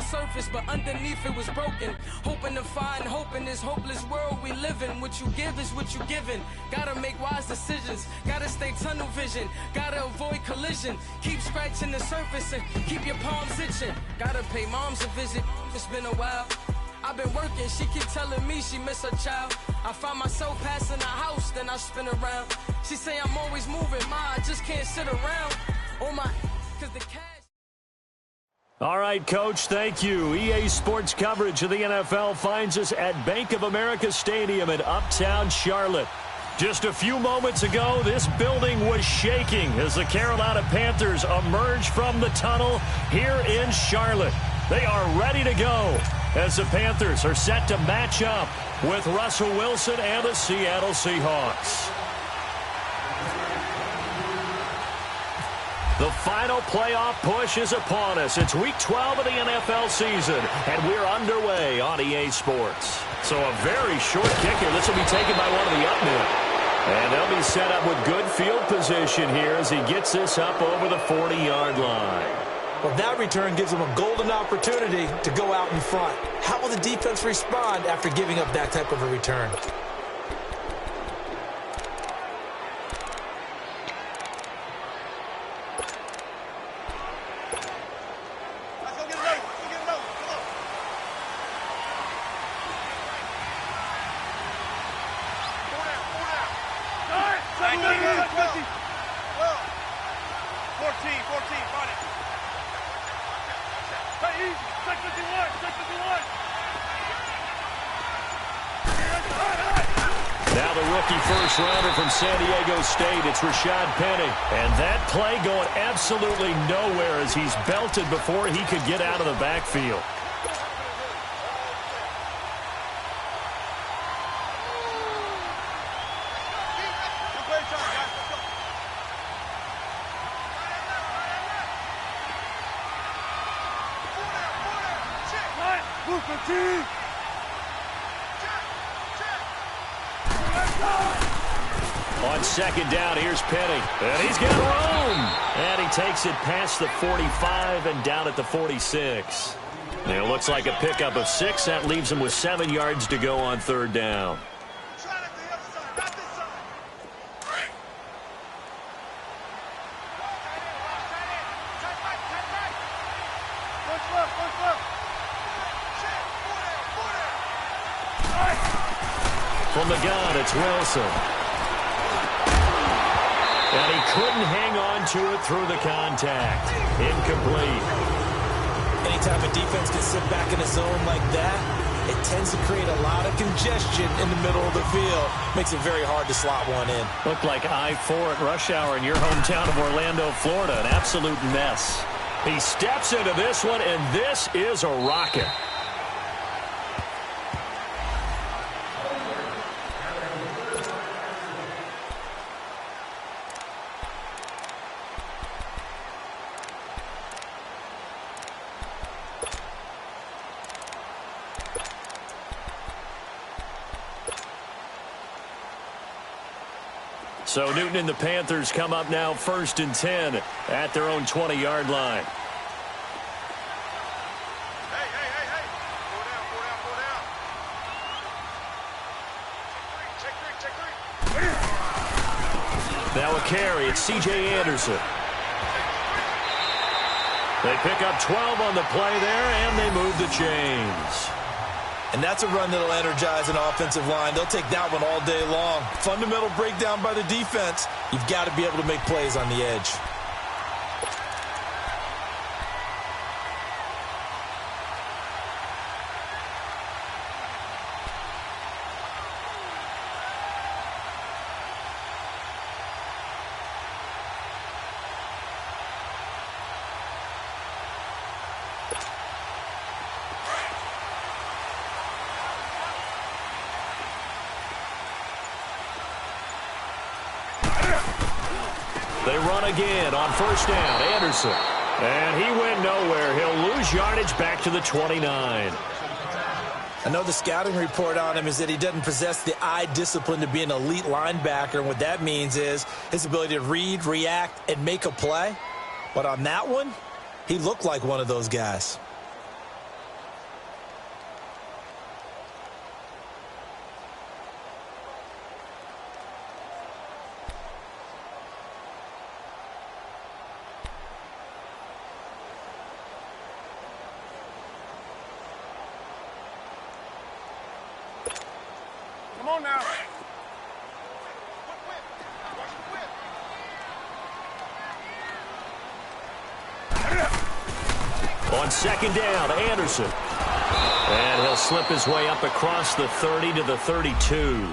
surface, but underneath it was broken. Hoping to find hope in this hopeless world we live in. What you give is what you given. Gotta make wise decisions. Gotta stay tunnel vision. Gotta avoid collision. Keep scratching the surface and keep your palms itching. Gotta pay moms a visit. It's been a while. I've been working, she keep telling me she miss her child. I find myself passing the house, then I spin around. She say I'm always moving, I just can't sit around. Oh my, cause the cash. All right, Coach, thank you. EA Sports coverage of the NFL finds us at Bank of America Stadium in Uptown Charlotte. Just a few moments ago, this building was shaking as the Carolina Panthers emerged from the tunnel here in Charlotte. They are ready to go as the Panthers are set to match up with Russell Wilson and the Seattle Seahawks. The final playoff push is upon us. It's Week 12 of the NFL season, and we're underway on EA Sports. So a very short kicker. This will be taken by one of the up men. And they'll be set up with good field position here as he gets this up over the 40-yard line. Well, that return gives them a golden opportunity to go out in front. How will the defense respond after giving up that type of a return? First-rounder from San Diego State, it's Rashad Penny. And that play going absolutely nowhere as he's belted before he could get out of the backfield. On second down, here's Penny. And he's got room. And he takes it past the 45 and down at the 46. It looks like a pickup of 6. That leaves him with 7 yards to go on third down. From the gun, it's Wilson. And he couldn't hang on to it through the contact. Incomplete. Anytime a defense can sit back in a zone like that, it tends to create a lot of congestion in the middle of the field. Makes it very hard to slot one in. Looked like I-4 at rush hour in your hometown of Orlando, Florida. An absolute mess. He steps into this one, and this is a rocket. So Newton and the Panthers come up now 1st and 10 at their own 20-yard line. Now a carry. It's C.J. Anderson. They pick up 12 on the play there, and they move the chains. And that's a run that'll energize an offensive line. They'll take that one all day long. Fundamental breakdown by the defense. You've got to be able to make plays on the edge. They run again on 1st down. Anderson. And he went nowhere. He'll lose yardage back to the 29. I know the scouting report on him is that he doesn't possess the eye discipline to be an elite linebacker. And what that means is his ability to read, react, and make a play. But on that one, he looked like one of those guys. on now. On second down, Anderson. And he'll slip his way up across the 30 to the 32.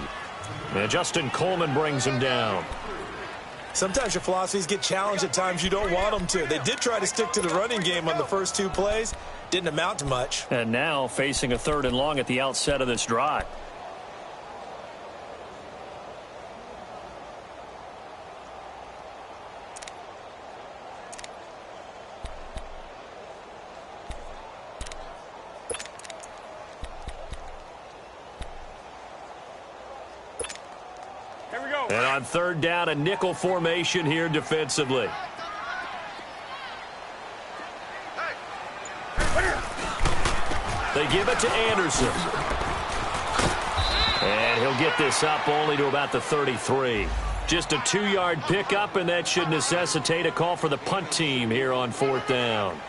And Justin Coleman brings him down. Sometimes your philosophies get challenged at times you don't want them to. They did try to stick to the running game on the first 2 plays. Didn't amount to much. And now facing a 3rd and long at the outset of this drive. And on 3rd down, a nickel formation here defensively. They give it to Anderson. And he'll get this up only to about the 33. Just a 2-yard pickup, and that should necessitate a call for the punt team here on 4th down.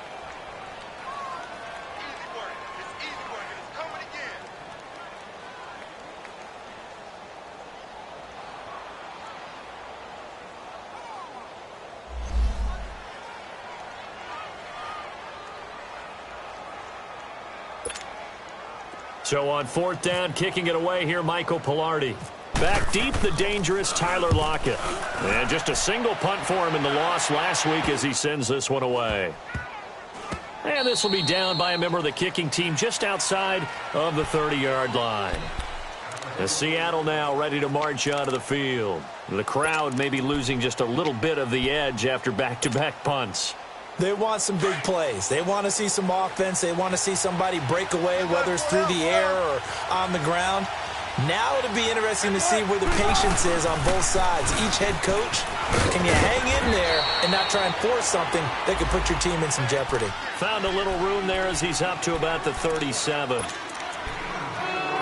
So on 4th down, kicking it away here, Michael Pilardi. Back deep, the dangerous Tyler Lockett. And just a single punt for him in the loss last week as he sends this one away. And this will be down by a member of the kicking team just outside of the 30-yard line. As Seattle now ready to march onto the field. The crowd may be losing just a little bit of the edge after back-to-back punts. They want some big plays. They want to see some offense. They want to see somebody break away, whether it's through the air or on the ground. Now it'll be interesting to see where the patience is on both sides. Each head coach, can you hang in there and not try and force something that could put your team in some jeopardy? Found a little room there as he's up to about the 37.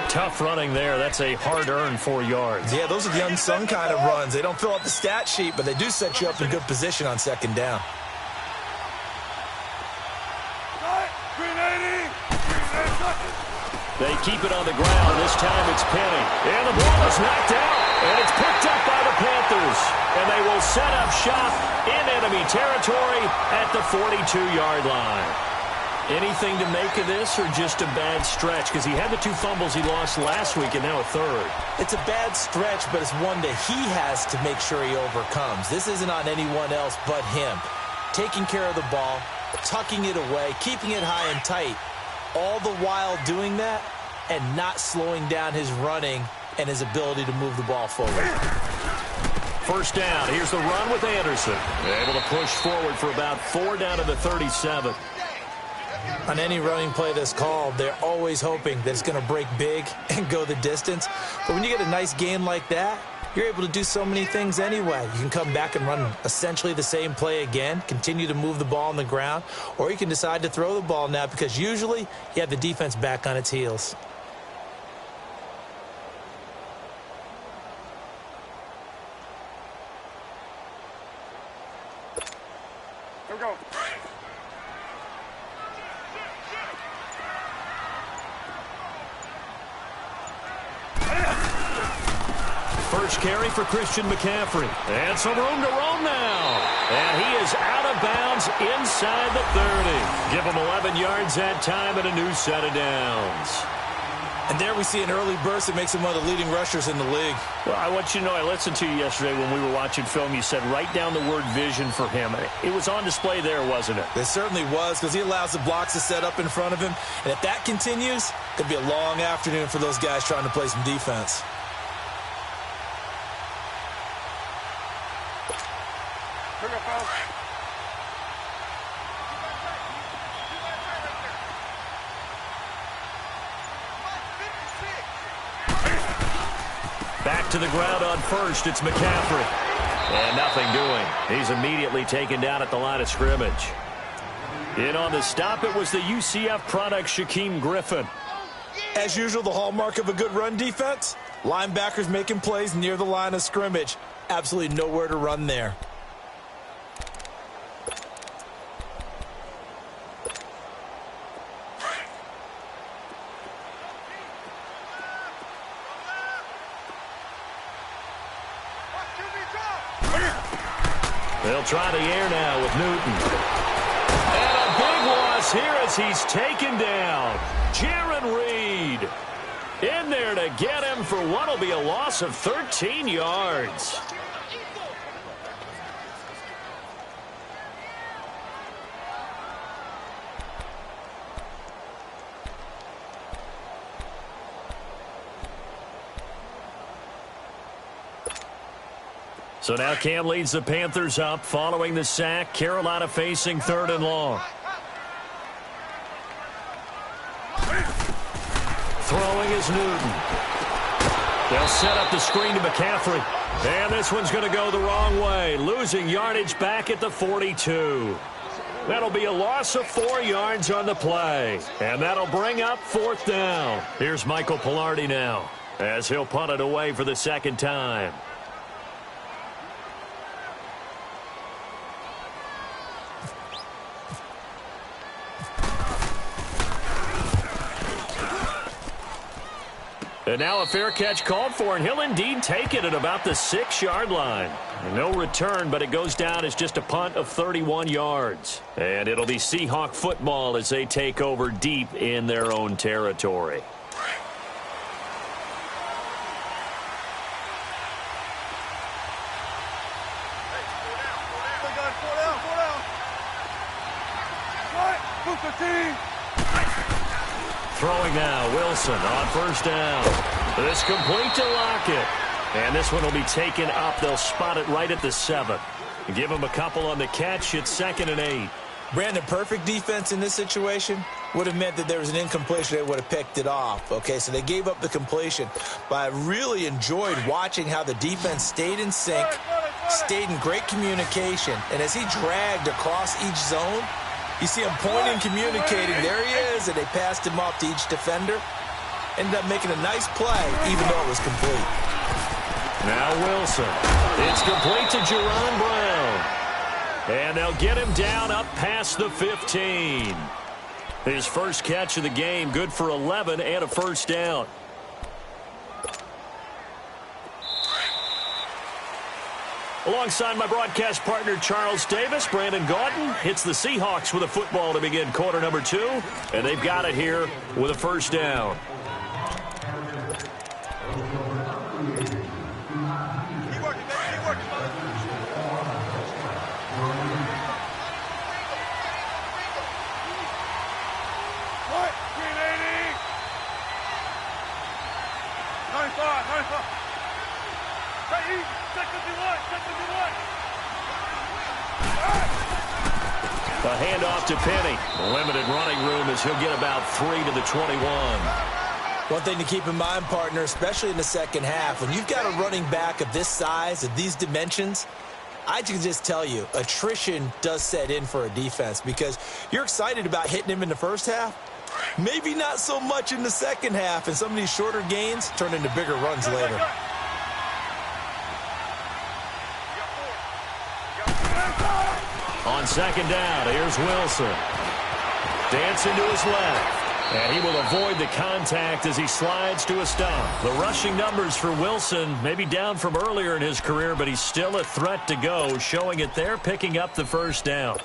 Tough running there. That's a hard-earned 4 yards. Yeah, those are the unsung kind of runs. They don't fill out the stat sheet, but they do set you up in good position on 2nd down. They keep it on the ground. This time it's Penny. And the ball is knocked out. And it's picked up by the Panthers. And they will set up shop in enemy territory at the 42-yard line. Anything to make of this or just a bad stretch? Because he had the 2 fumbles he lost last week and now a 3rd. It's a bad stretch, but it's one that he has to make sure he overcomes. This isn't on anyone else but him. Taking care of the ball, tucking it away, keeping it high and tight. All the while doing that and not slowing down his running and his ability to move the ball forward. 1st down. Here's the run with Anderson. Able to push forward for about 4 down to the 37. On any running play that's called, they're always hoping that it's going to break big and go the distance. But when you get a nice game like that, you're able to do so many things anyway. You can come back and run essentially the same play again, continue to move the ball on the ground, or you can decide to throw the ball now because usually you have the defense back on its heels. Here we go. First carry for Christian McCaffrey. And some room to roam now. And he is out of bounds inside the 30. Give him 11 yards that time and a new set of downs. And there we see an early burst that makes him one of the leading rushers in the league. Well, I want you to know, I listened to you yesterday when we were watching film. You said write down the word vision for him. It was on display there, wasn't it? It certainly was, because he allows the blocks to set up in front of him. And if that continues, it could be a long afternoon for those guys trying to play some defense. Here we go, fellas. Back to the ground on first. It's McCaffrey. And nothing doing. He's immediately taken down at the line of scrimmage. In on the stop, it was the UCF product, Shaquem Griffin. As usual, the hallmark of a good run defense, linebackers making plays near the line of scrimmage. Absolutely nowhere to run there. They'll try the air now with Newton. And a big loss here as he's taken down. Jaron Reed in there to get him for what will be a loss of 13 yards. So now Cam leads the Panthers up following the sack. Carolina facing 3rd and long. Throwing is Newton. They'll set up the screen to McCaffrey. And this one's going to go the wrong way. Losing yardage back at the 42. That'll be a loss of 4 yards on the play. And that'll bring up 4th down. Here's Michael Pilardi now as he'll punt it away for the 2nd time. And now a fair catch called for, and he'll indeed take it at about the 6-yard line. No return, but it goes down as just a punt of 31 yards. And it'll be Seahawk football as they take over deep in their own territory. Throwing now, Wilson on 1st down. This complete to Lockett. And this one will be taken up. They'll spot it right at the 7. Give him a couple on the catch. It's 2nd and 8. Brandon, perfect defense in this situation would have meant that there was an incompletion. They would have picked it off. Okay, so they gave up the completion. But I really enjoyed watching how the defense stayed in sync, stayed in great communication. And as he dragged across each zone, you see him pointing, communicating. There he is, and they passed him off to each defender. Ended up making a nice play, even though it was complete. Now Wilson. It's complete to Jerron Brown. And they'll get him down up past the 15. His first catch of the game, good for 11 and a 1st down. Alongside my broadcast partner, Charles Davis, Brandon Gaudin hits the Seahawks with a football to begin quarter number 2. And they've got it here with a 1st down. A handoff to Penny. Limited running room as he'll get about 3 to the 21. One thing to keep in mind, partner, especially in the 2nd half, when you've got a running back of this size, of these dimensions, I can just tell you, attrition does set in for a defense because you're excited about hitting him in the 1st half. Maybe not so much in the 2nd half, and some of these shorter gains turn into bigger runs later. On 2nd down, here's Wilson. Dancing to his left. And he will avoid the contact as he slides to a stop. The rushing numbers for Wilson may be down from earlier in his career, but he's still a threat to go, showing it there, picking up the 1st down.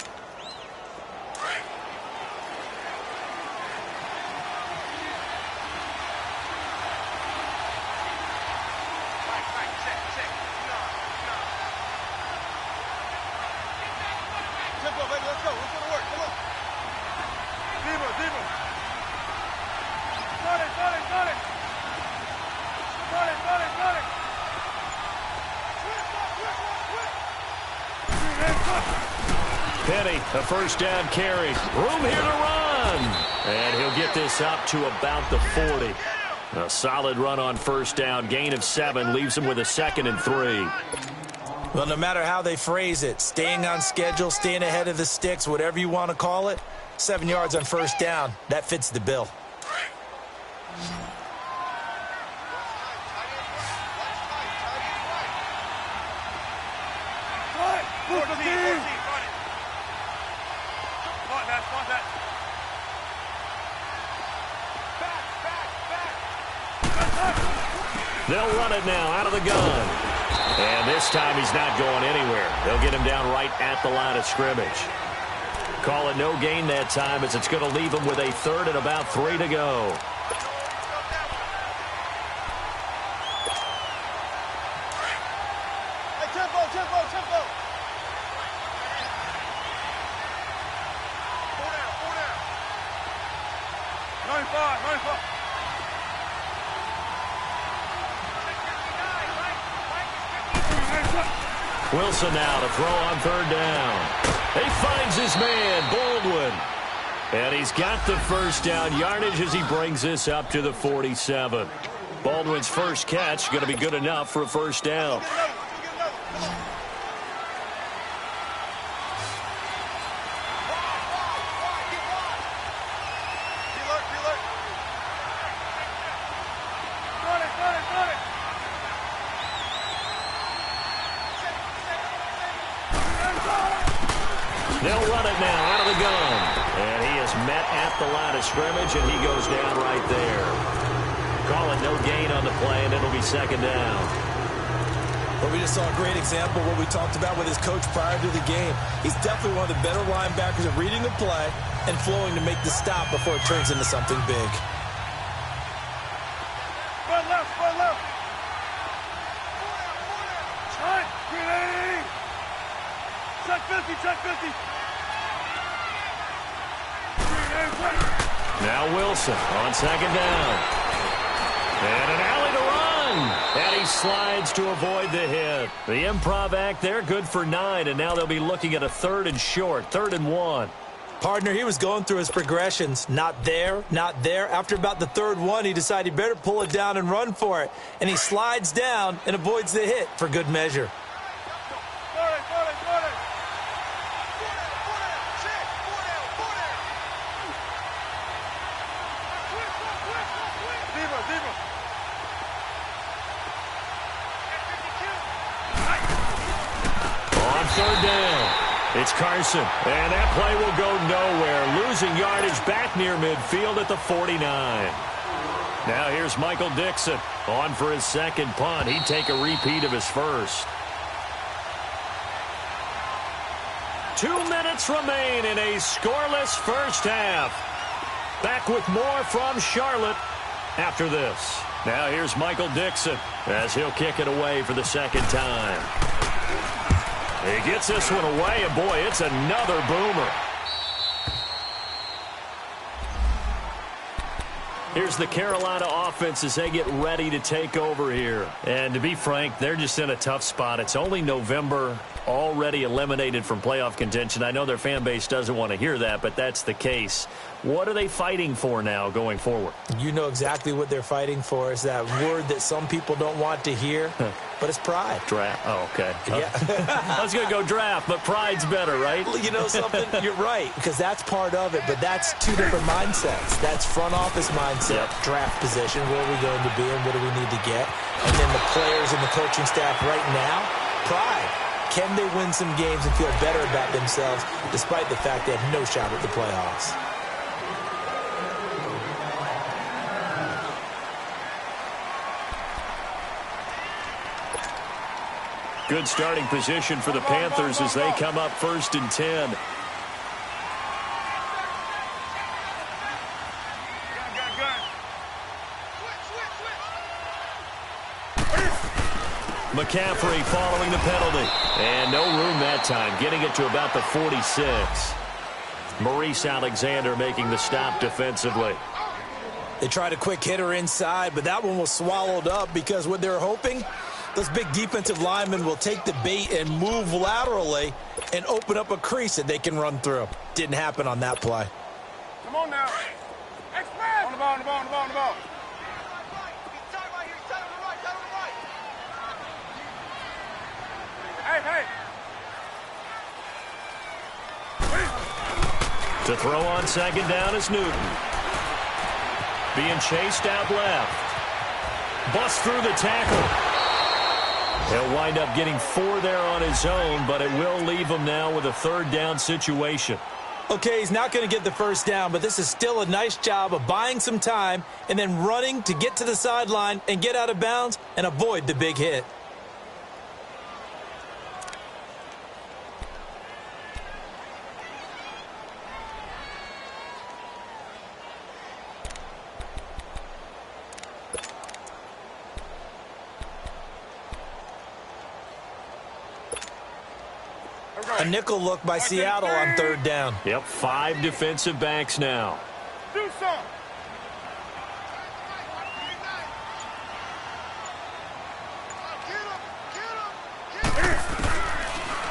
Penny, a 1st down carry. Room here to run. And he'll get this up to about the 40. A solid run on 1st down. Gain of 7 leaves him with a 2nd and 3. Well, no matter how they phrase it, staying on schedule, staying ahead of the sticks, whatever you want to call it, 7 yards on 1st down, that fits the bill. They'll run it now out of the gun. And this time he's not going anywhere. They'll get him down right at the line of scrimmage. Call it no gain that time as it's going to leave him with a third and about 3 to go. Hey, tempo. 95. Wilson now to throw on third down. He finds his man, Baldwin. And he's got the first down yardage as he brings this up to the 47. Baldwin's first catch going to be good enough for a first down. They'll run it now out of the gun. And he is met at the line of scrimmage, and he goes down right there. Call it no gain on the play, and it'll be second down. Well, we just saw a great example of what we talked about with his coach prior to the game. He's definitely one of the better linebackers at reading the play and flowing to make the stop before it turns into something big. Front left. Tight, green. Check 50. Now Wilson on second down. And an alley to run. And he slides to avoid the hit. The improv act there, good for 9. And now they'll be looking at a 3rd and short, 3rd and 1. Partner, he was going through his progressions. Not there. After about the 3rd one, he decided he better pull it down and run for it. And he slides down and avoids the hit for good measure. Third down. It's Carson. And that play will go nowhere. Losing yardage back near midfield at the 49. Now here's Michael Dixon on for his second punt. He'd take a repeat of his first. 2 minutes remain in a scoreless first half. Back with more from Charlotte after this. Now here's Michael Dixon as he'll kick it away for the second time. He gets this one away, and boy, it's another boomer. Here's the Carolina offense as they get ready to take over here. And to be frank, they're just in a tough spot. It's only November, already eliminated from playoff contention. I know their fan base doesn't want to hear that, but that's the case. What are they fighting for now going forward? You know exactly what they're fighting for. Is that word that some people don't want to hear, but it's pride. Draft. Oh, okay. Yeah. I was going to go draft, but pride's better, right? You know something? You're right, because that's part of it, but that's 2 different mindsets. That's front office mindset, draft position, where are we going to be and what do we need to get? And then the players and the coaching staff right now, pride. Can they win some games and feel better about themselves despite the fact they have no shot at the playoffs? Good starting position for the Panthers as they come up 1st and 10. McCaffrey following the penalty. And no room that time, getting it to about the 46. Maurice Alexander making the stop defensively. They tried a quick hitter inside, but that one was swallowed up because what they're hoping, those big defensive linemen will take the bait and move laterally and open up a crease that they can run through. Didn't happen on that play. Come on now. On the ball. Hey. To throw on second down is Newton. Being chased out left. Bust through the tackle. He'll wind up getting 4 there on his own, but it will leave him now with a 3rd down situation. Okay, he's not going to get the first down, but this is still a nice job of buying some time and then running to get to the sideline and get out of bounds and avoid the big hit. A nickel look by Seattle on third down. Yep, 5 defensive backs now. Do something.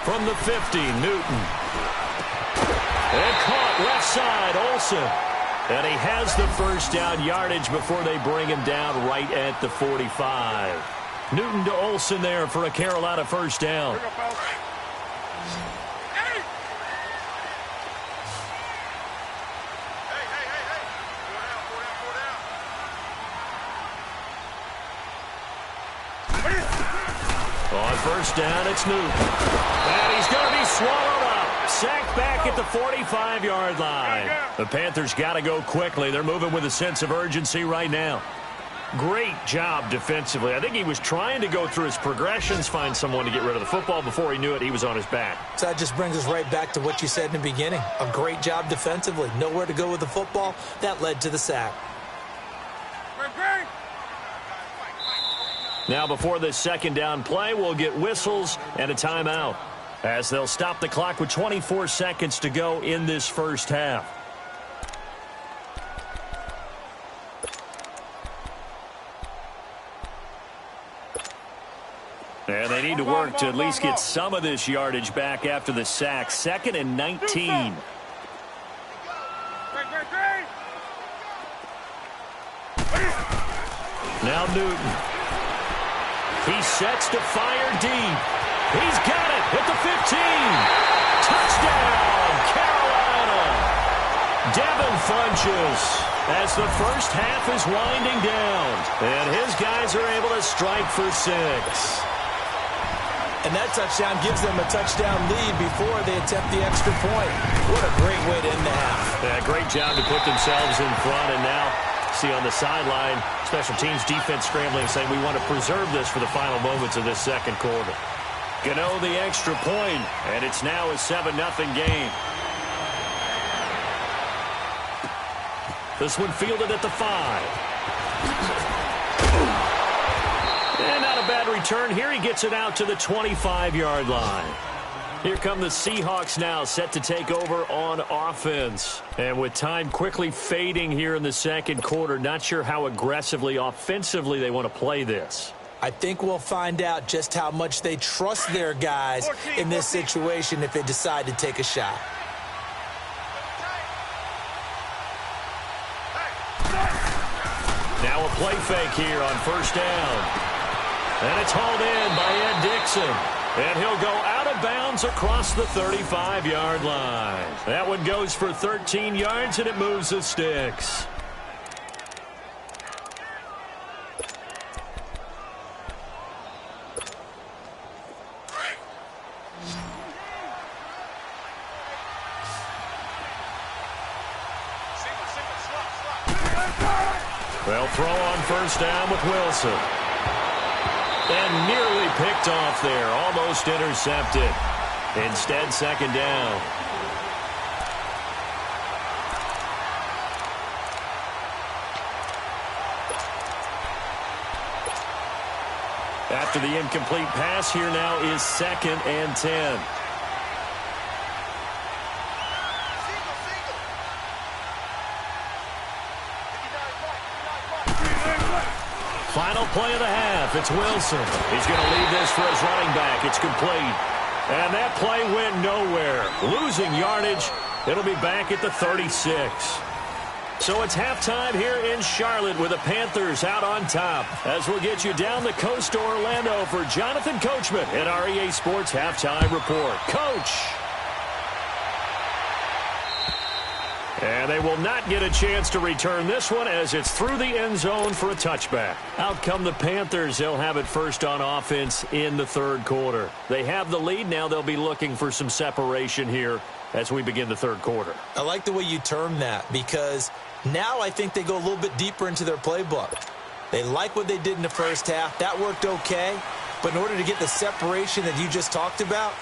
From the 50, Newton. And caught left side, Olsen. And he has the first down yardage before they bring him down right at the 45. Newton to Olsen there for a Carolina first down. On first down, it's Newton. And he's going to be swallowed up. Sacked back at the 45-yard line. The Panthers got to go quickly. They're moving with a sense of urgency right now. Great job defensively. I think he was trying to go through his progressions, find someone to get rid of the football. Before he knew it, he was on his back. So that just brings us right back to what you said in the beginning. A great job defensively. Nowhere to go with the football. That led to the sack. Now before this second down play, we'll get whistles and a timeout, as they'll stop the clock with 24 seconds to go in this first half. And they need to work to at least get some of this yardage back after the sack. 2nd and 19. Now Newton. He sets to fire deep. He's got it at the 15. Touchdown, Carolina. Devin Funches as the first half is winding down. And his guys are able to strike for 6. And that touchdown gives them a touchdown lead before they attempt the extra point. What a great way to end the half. Yeah, great job to put themselves in front. And now, see on the sideline, special teams defense scrambling, saying we want to preserve this for the final moments of this second quarter. Gano the extra point, and it's now a 7-0 game. This one fielded at the 5. And not a bad return here. He gets it out to the 25-yard line. Here come the Seahawks now, set to take over on offense. And with time quickly fading here in the second quarter, not sure how aggressively, offensively they want to play this. I think we'll find out just how much they trust their guys in this situation if they decide to take a shot. Now a play fake here on first down. And it's hauled in by Ed Dixon. And he'll go out of bounds across the 35-yard line. That one goes for 13 yards, and it moves the sticks. They'll throw on first down with Wilson. And nearly picked off there. Almost intercepted. Instead, second down. After the incomplete pass, here now is 2nd and 10. Final play of the half. It's Wilson. He's going to lead this for his running back. It's complete. And that play went nowhere. Losing yardage. It'll be back at the 36. So it's halftime here in Charlotte with the Panthers out on top. As we'll get you down the coast to Orlando for Jonathan Coachman at our EA Sports Halftime Report. Coach. And they will not get a chance to return this one as it's through the end zone for a touchback. Out come the Panthers. They'll have it first on offense in the third quarter. They have the lead. Now they'll be looking for some separation here as we begin the third quarter. I like the way you term that because now I think they go a little bit deeper into their playbook. They like what they did in the first half. That worked okay. But in order to get the separation that you just talked about,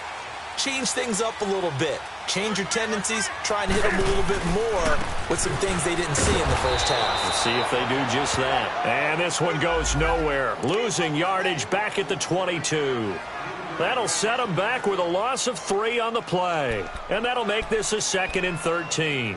change things up a little bit. Change your tendencies. Try and hit them a little bit more with some things they didn't see in the first half. Let's see if they do just that. And this one goes nowhere. Losing yardage back at the 22. That'll set them back with a loss of 3 on the play. And that'll make this a 2nd and 13.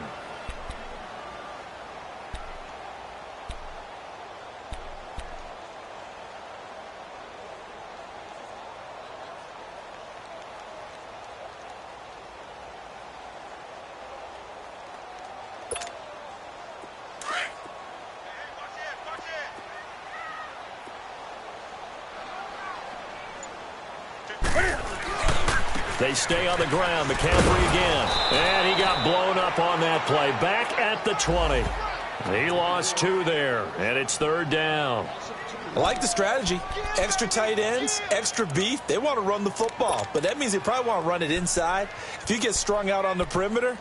They stay on the ground. McCaffrey again. And he got blown up on that play. Back at the 20. He lost 2 there, and it's 3rd down. I like the strategy. Extra tight ends, extra beef. They want to run the football, but that means they probably want to run it inside. If you get strung out on the perimeter,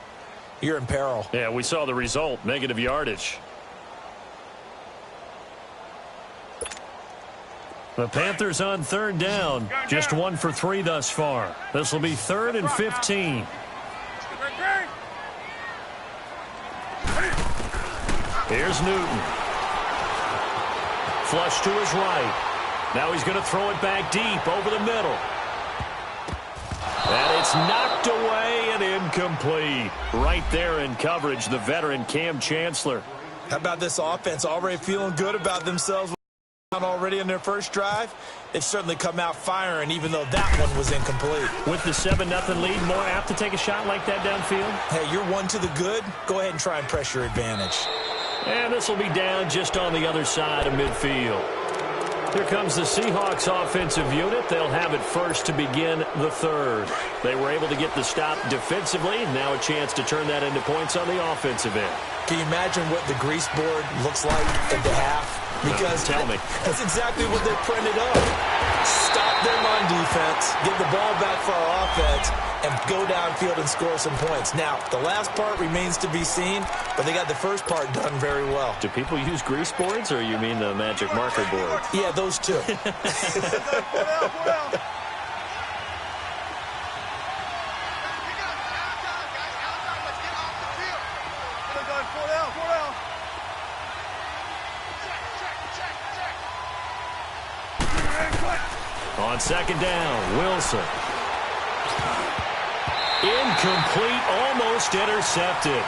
you're in peril. Yeah, we saw the result, negative yardage. The Panthers on 3rd down, just 1 for 3 thus far. This will be 3rd and 15. Here's Newton. Flush to his right. Now he's going to throw it back deep over the middle. And it's knocked away and incomplete. Right there in coverage, the veteran Cam Chancellor. How about this offense already feeling good about themselves? Already in their first drive, they've certainly come out firing, even though that one was incomplete. With the 7-0 lead, more apt to take a shot like that downfield? Hey, you're 1 to the good. Go ahead and try and press your advantage. And this will be down just on the other side of midfield. Here comes the Seahawks offensive unit. They'll have it first to begin the 3rd. They were able to get the stop defensively. Now a chance to turn that into points on the offensive end. Can you imagine what the grease board looks like at the half? Because tell me. That's exactly what they printed up. Stop them on defense, get the ball back for our offense, and go downfield and score some points. Now, the last part remains to be seen, but they got the first part done very well. Do people use grease boards, or you mean the magic marker board? Yeah, those two. On 2nd down, Wilson. Incomplete, almost intercepted.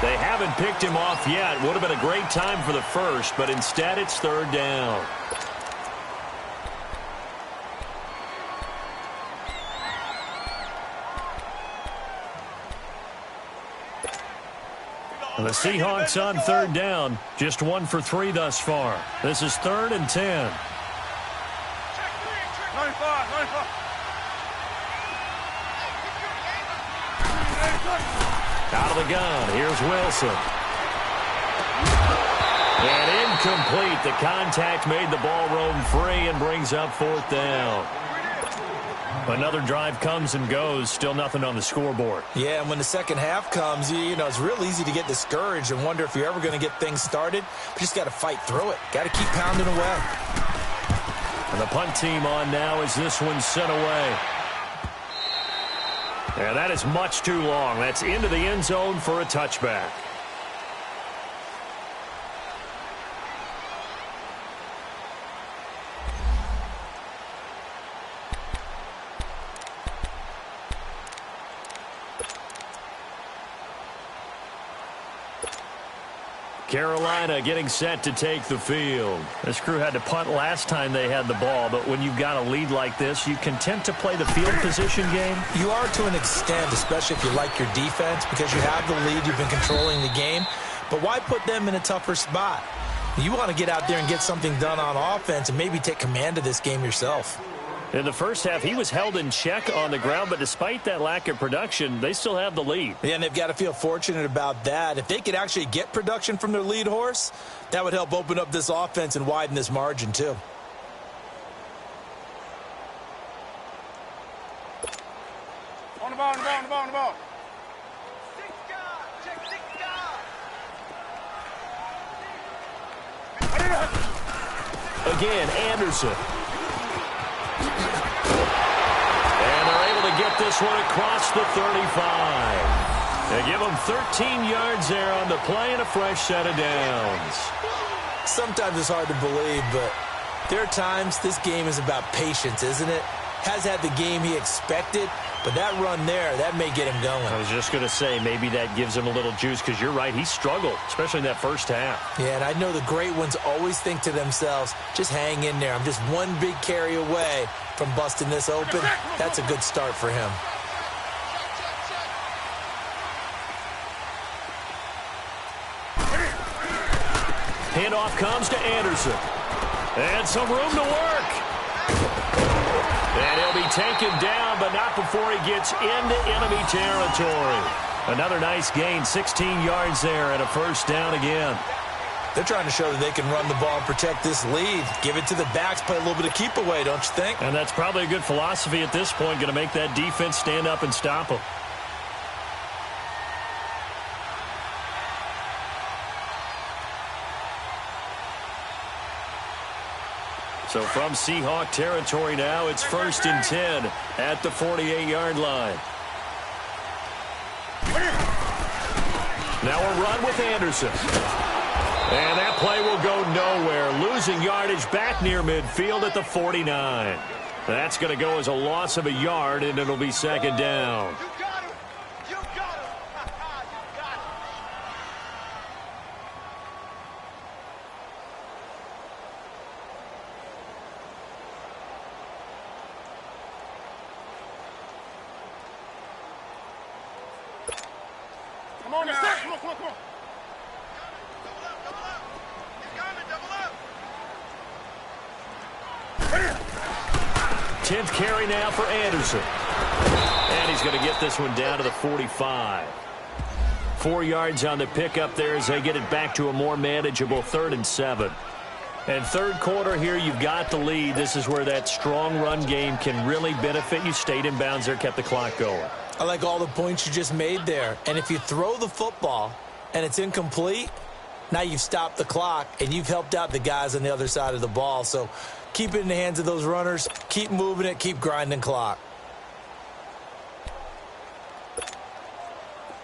They haven't picked him off yet. Would have been a great time for the first, but instead it's 3rd down. The Seahawks on 3rd down, just 1 for 3 thus far. This is 3rd and 10. Out of the gun, here's Wilson. And incomplete. The contact made the ball roam free and brings up 4th down. Another drive comes and goes, still nothing on the scoreboard. Yeah, and when the second half comes, you know, it's real easy to get discouraged and wonder if you're ever going to get things started. But you just got to fight through it. Got to keep pounding away. And the punt team on now as this one's sent away. Yeah, that is much too long. That's into the end zone for a touchback. Carolina getting set to take the field. This crew had to punt last time they had the ball, but when you've got a lead like this, you content to play the field position game? You are to an extent, especially if you like your defense, because you have the lead, you've been controlling the game. But why put them in a tougher spot? You want to get out there and get something done on offense and maybe take command of this game yourself. In the first half, he was held in check on the ground, but despite that lack of production, they still have the lead. Yeah, and they've got to feel fortunate about that. If they could actually get production from their lead horse, that would help open up this offense and widen this margin, too. On the ball, on the ball, on the ball, on the ball. Again, Anderson. And they're able to get this one across the 35. They give them 13 yards there on the play and a fresh set of downs. Sometimes it's hard to believe, but there are times this game is about patience, isn't it? has had the game he expected, but that run there, that may get him going. I was just going to say, maybe that gives him a little juice, because you're right, he struggled, especially in that first half. Yeah, and I know the great ones always think to themselves, just hang in there. I'm just one big carry away from busting this open. That's a good start for him. Handoff comes to Anderson. And some room to work. And he'll be taken down, but not before he gets into enemy territory. Another nice gain, 16 yards there, and a first down again. They're trying to show that they can run the ball and protect this lead. Give it to the backs, play a little bit of keep away, don't you think? And that's probably a good philosophy at this point, going to make that defense stand up and stop them. So from Seahawk territory now, it's 1st and 10 at the 48-yard line. Now a run with Anderson. And that play will go nowhere. Losing yardage back near midfield at the 49. That's going to go as a loss of a yard, and it'll be 2nd down. Come on now. Come on, come on, come on. 10th carry now for Anderson. And he's going to get this one down to the 45. 4 yards on the pickup there as they get it back to a more manageable 3rd and 7. And third quarter here, you've got the lead. This is where that strong run game can really benefit you. Stayed in bounds there, kept the clock going. I like all the points you just made there. And if you throw the football and it's incomplete, now you've stopped the clock and you've helped out the guys on the other side of the ball. So keep it in the hands of those runners. Keep moving it. Keep grinding clock.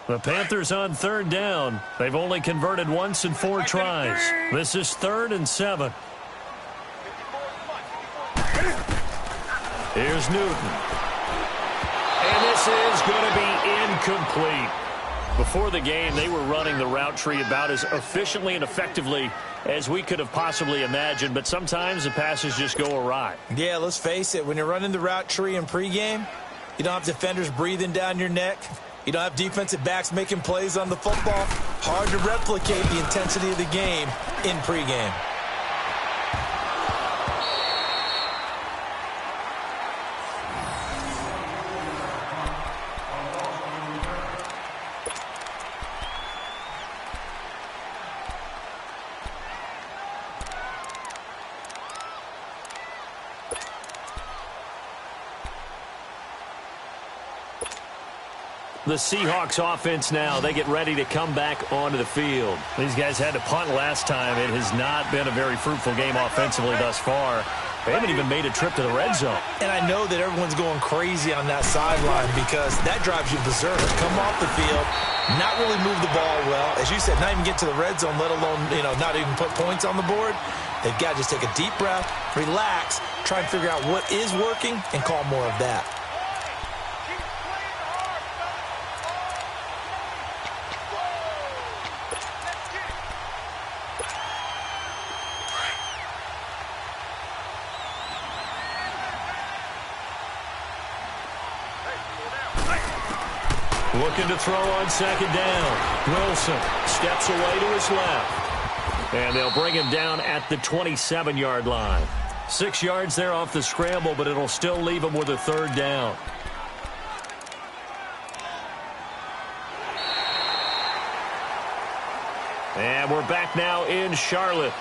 The Panthers on 3rd down. They've only converted once in 4 tries. This is 3rd and 7. Here's Newton. And this is going to be incomplete. Before the game, they were running the route tree about as efficiently and effectively as we could have possibly imagined, but sometimes the passes just go awry. Yeah, let's face it. When you're running the route tree in pregame, you don't have defenders breathing down your neck. You don't have defensive backs making plays on the football. Hard to replicate the intensity of the game in pregame. The Seahawks offense now, they get ready to come back onto the field. These guys had to punt last time. It has not been a very fruitful game offensively thus far. They haven't even made a trip to the red zone. And I know that everyone's going crazy on that sideline because that drives you berserk. Come off the field, not really move the ball well. As you said, not even get to the red zone, let alone, not even put points on the board. They've got to just take a deep breath, relax, try and figure out what is working, and call more of that. Looking to throw on 2nd down. Wilson steps away to his left. And they'll bring him down at the 27-yard line. 6 yards there off the scramble, but it'll still leave him with a 3rd down. And we're back now in Charlotte.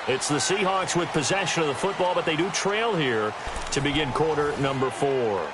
It's the Seahawks with possession of the football, but they do trail here to begin quarter number 4.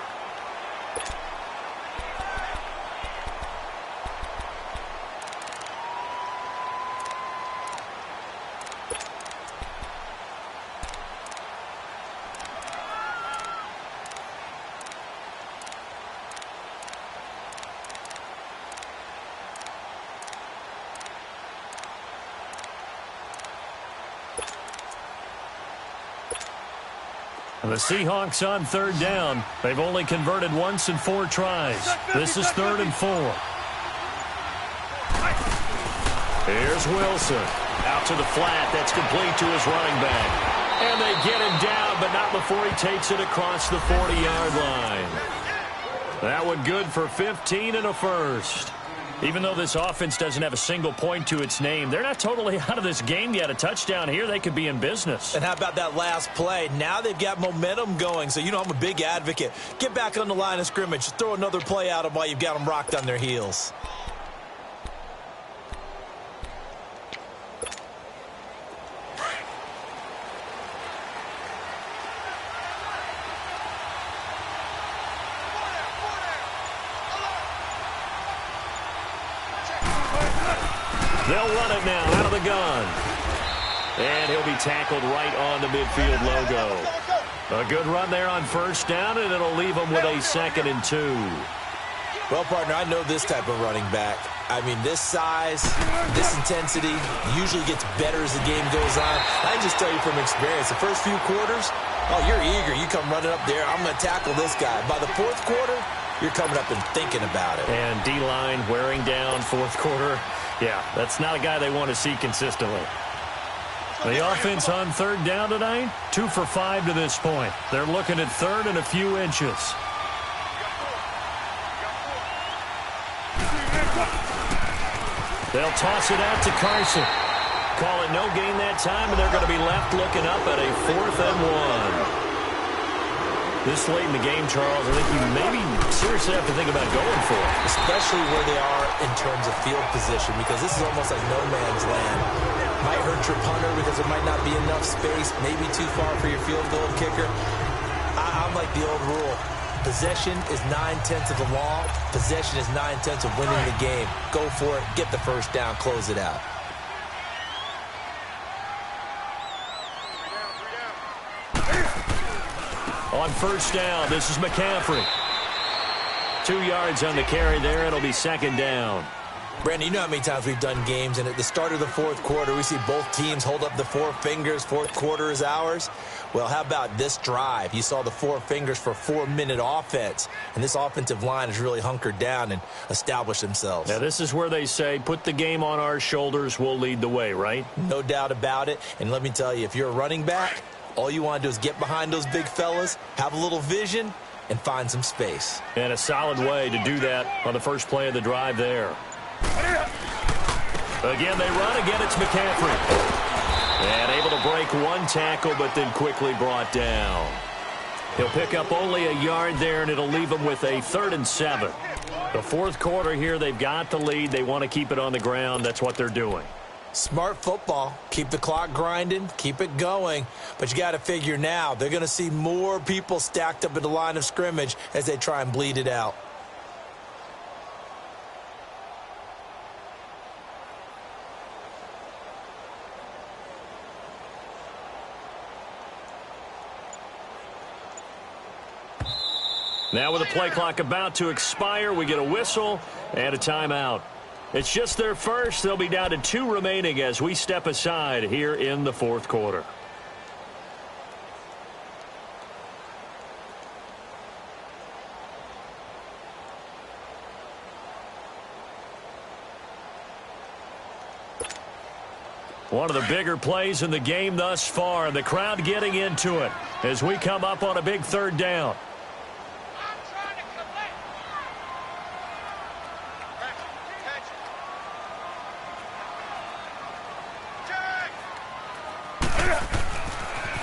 The Seahawks on third down. They've only converted once in 4 tries. This is 3rd and 4. Here's Wilson. Out to the flat. That's complete to his running back. And they get him down, but not before he takes it across the 40-yard line. That one good for 15 and a first. Even though this offense doesn't have a single point to its name, they're not totally out of this game yet. A touchdown here, they could be in business. And how about that last play? Now they've got momentum going. So, you know, I'm a big advocate. Get back on the line of scrimmage. Throw another play at them while you've got them rocked on their heels. They'll run it now out of the gun. And he'll be tackled right on the midfield logo. A good run there on first down, and it'll leave him with a 2nd and 2. Well, partner, I know this type of running back. I mean, this size, this intensity usually gets better as the game goes on. I can just tell you from experience, the first few quarters, oh, you're eager. You come running up there, I'm going to tackle this guy. By the 4th quarter, you're coming up and thinking about it. And D-line wearing down 4th quarter. Yeah, that's not a guy they want to see consistently. The offense on third down tonight, 2 for 5 to this point. They're looking at 3rd and a few inches. They'll toss it out to Carson. Call it no gain that time, and they're going to be left looking up at a 4th and 1. This late in the game, Charles, I think you maybe seriously have to think about going for it. Especially where they are in terms of field position, because this is almost like no man's land. Might hurt your punter because there might not be enough space, maybe too far for your field goal kicker. I'm like the old rule. Possession is 9/10 of the law. Possession is 9/10 of winning the game. Go for it. Get the first down. Close it out. On first down, this is McCaffrey. 2 yards on the carry there. It'll be 2nd down. Brandon, you know how many times we've done games, and at the start of the 4th quarter, we see both teams hold up the 4 fingers. 4th quarter is ours. Well, how about this drive? You saw the 4 fingers for 4-minute offense, and this offensive line has really hunkered down and established themselves. Now, this is where they say, put the game on our shoulders, we'll lead the way, right? No doubt about it. And let me tell you, if you're a running back, all you want to do is get behind those big fellas, have a little vision, and find some space. And a solid way to do that on the first play of the drive there. Again, they run. Again, it's McCaffrey. And able to break 1 tackle, but then quickly brought down. He'll pick up only a yard there, and it'll leave him with a 3rd and 7. The 4th quarter here, they've got the lead. They want to keep it on the ground. That's what they're doing. Smart football. Keep the clock grinding. Keep it going. But you got to figure now, they're going to see more people stacked up at the line of scrimmage as they try and bleed it out. Now with the play clock about to expire, we get a whistle and a timeout. It's just their first. They'll be down to 2 remaining as we step aside here in the 4th quarter. One of the bigger plays in the game thus far. The crowd getting into it as we come up on a big 3rd down.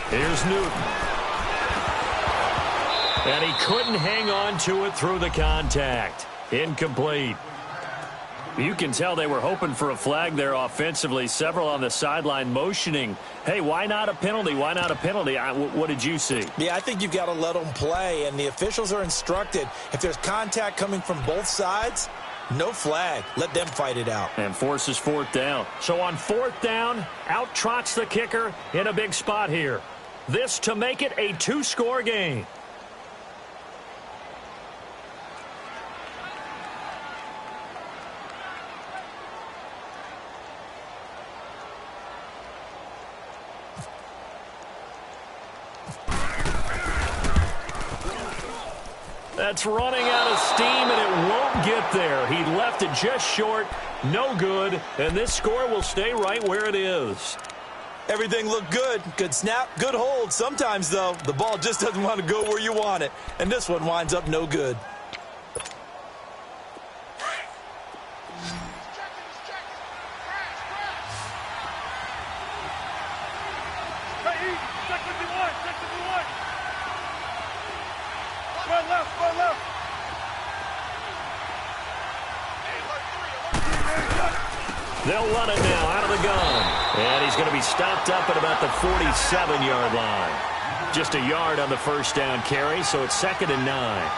Here's Newton. And he couldn't hang on to it through the contact. Incomplete. You can tell they were hoping for a flag there offensively. Several on the sideline motioning, hey, why not a penalty? Why not a penalty? What did you see? Yeah, I think you've got to let them play, and the officials are instructed. If there's contact coming from both sides, no flag. Let them fight it out. And forces 4th down. So on 4th down, out trots the kicker in a big spot here. This to make it a 2-score game. That's running out of steam, and it won't get there. He left it just short, no good, and this score will stay right where it is. Everything looked good. Good snap, good hold. Sometimes, though, the ball just doesn't want to go where you want it, and this one winds up no good. They'll run it now out of the gun. And he's going to be stopped up at about the 47-yard line. Just a yard on the first down carry, so it's 2nd and 9.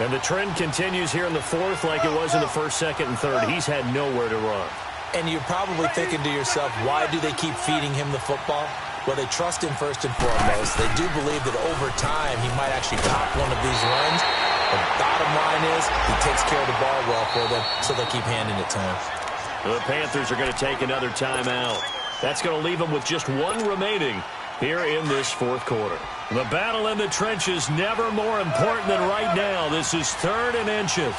And the trend continues here in the fourth like it was in the first, second, and third. He's had nowhere to run. And you're probably thinking to yourself, why do they keep feeding him the football? Well, they trust him first and foremost. They do believe that over time he might actually pop one of these runs. The bottom line is he takes care of the ball well for them, so they'll keep handing it to him. The Panthers are going to take another timeout. That's going to leave them with just one remaining here in this fourth quarter. The battle in the trenches never more important than right now. This is 3rd and inches.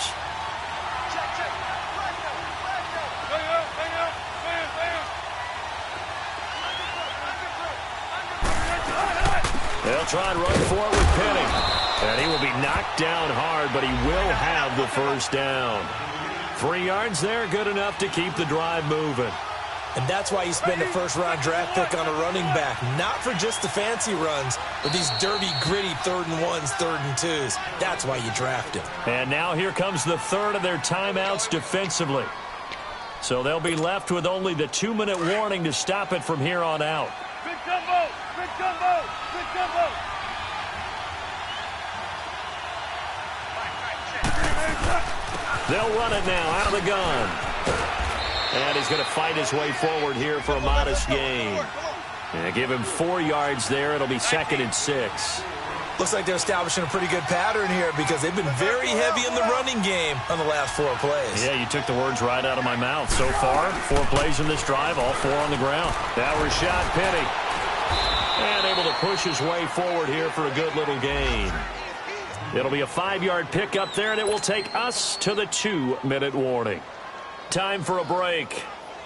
They'll try and run for it with Penning. And he will be knocked down hard, but he will have the first down. 3 yards there, good enough to keep the drive moving. And that's why you spend a first-round draft pick on a running back. Not for just the fancy runs, but these dirty, gritty 3rd and 1s, 3rd and 2s. That's why you draft him. And now here comes the third of their timeouts defensively. So they'll be left with only the 2-minute warning to stop it from here on out. Big jumbo! Big jumbo! Big jumbo! They'll run it now out of the gun. And he's going to fight his way forward here for a modest gain. And give him 4 yards there. It'll be 2nd and 6. Looks like they're establishing a pretty good pattern here because they've been very heavy in the running game on the last 4 plays. Yeah, you took the words right out of my mouth. So far, 4 plays in this drive, all 4 on the ground. Now Rashad Penny. And able to push his way forward here for a good little gain. It'll be a 5-yard pickup there, and it will take us to the 2-minute warning. Time for a break.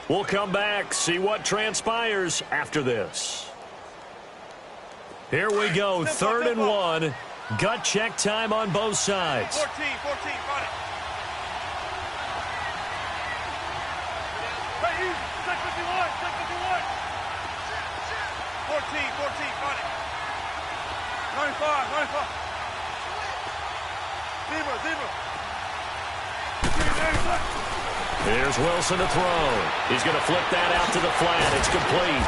We'll come back, see what transpires after this. Here we go, 3rd and 1. Gut check time on both sides. 14, got it. Hey, easy. Check 51, check 51. 14, got it. 95. Zebra. Here's Wilson to throw. He's going to flip that out to the flat. It's complete.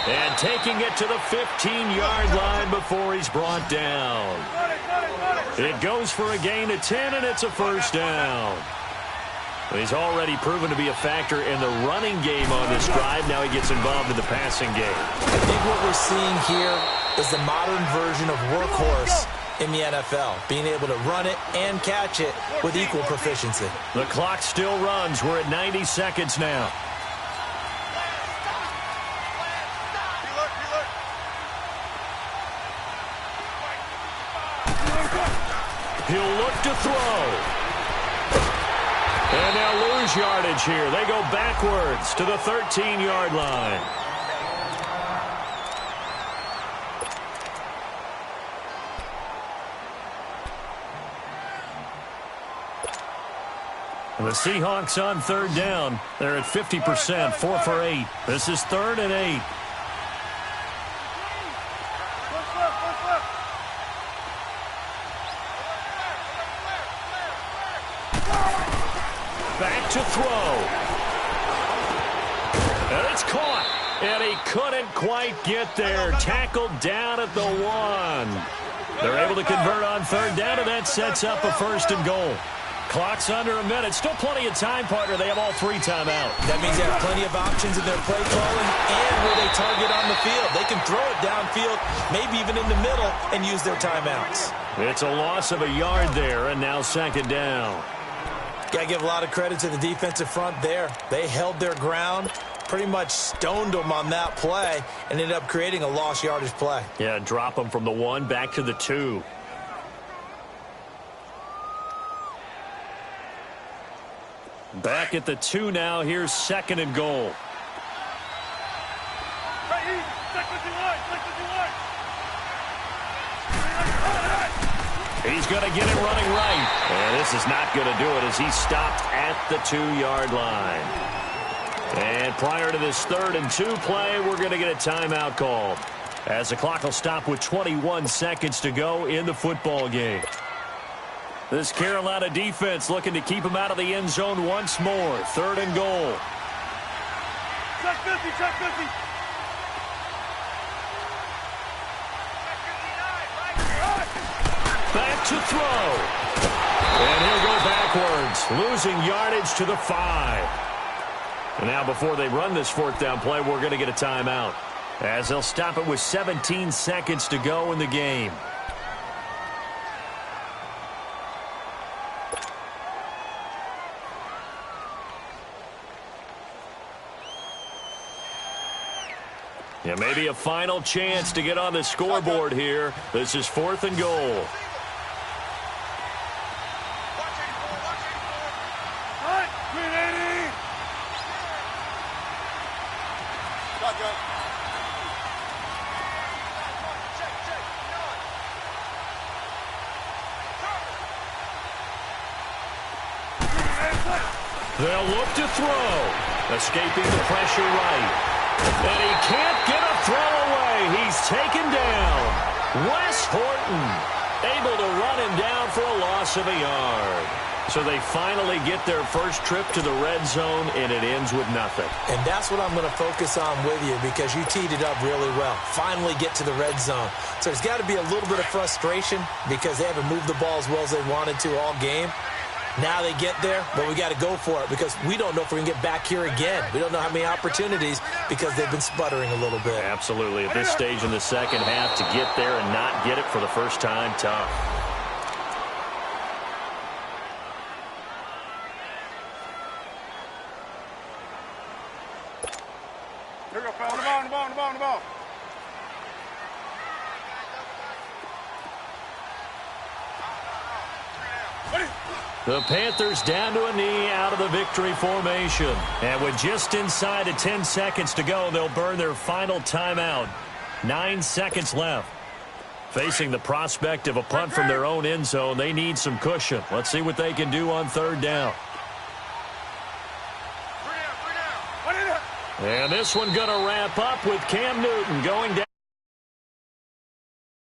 And taking it to the 15-yard line before he's brought down. It goes for a gain of 10, and it's a first down. He's already proven to be a factor in the running game on this drive. Now he gets involved in the passing game. I think what we're seeing here is the modern version of workhorse in the NFL, being able to run it and catch it with equal proficiency. The clock still runs. We're at 90 seconds now. He'll look to throw. And they'll lose yardage here. They go backwards to the 13-yard line. And the Seahawks on 3rd down. They're at 50%, 4 for 8. This is 3rd and 8. Back to throw. And it's caught. And he couldn't quite get there. Tackled down at the 1. They're able to convert on 3rd down, and that sets up a 1st and goal. Clock's under a minute. Still plenty of time, partner. They have all 3 timeouts. That means they have plenty of options in their play calling and where they target on the field. They can throw it downfield, maybe even in the middle, and use their timeouts. It's a loss of a yard there, and now 2nd down. Got to give a lot of credit to the defensive front there. They held their ground, pretty much stoned them on that play, and ended up creating a lost yardage play. Yeah, drop them from the 1 back to the 2. Back at the 2 now. Here's 2nd and goal. He's going to get it running right. And this is not going to do it as he's stopped at the 2-yard line. And prior to this 3rd and 2 play, we're going to get a timeout called, as the clock will stop with 21 seconds to go in the football game. This Carolina defense looking to keep him out of the end zone once more. 3rd and goal. Check 50, check 50. Back to throw. And he'll go backwards, losing yardage to the 5. And now before they run this 4th down play, we're going to get a timeout, as they'll stop it with 17 seconds to go in the game. Yeah, maybe a final chance to get on the scoreboard here. This is 4th and goal. They'll look to throw. Escaping the pressure right. And he can't get a throw away. He's taken down. Wes Horton able to run him down for a loss of a yard. So they finally get their first trip to the red zone, and it ends with nothing. And that's what I'm going to focus on with you, because you teed it up really well. Finally get to the red zone. So there's got to be a little bit of frustration because they haven't moved the ball as well as they wanted to all game. Now they get there, but we got to go for it, because we don't know if we can get back here again. We don't know how many opportunities, because they've been sputtering a little bit. Absolutely. At this stage in the second half, to get there and not get it for the first time, tough. Here we go, on the ball, on the ball, on the ball, on the ball. The Panthers down to a knee out of the victory formation. And with just inside of 10 seconds to go, they'll burn their final timeout. 9 seconds left. Facing the prospect of a punt from their own end zone, they need some cushion. Let's see what they can do on 3rd down. And this one going to wrap up with Cam Newton going down.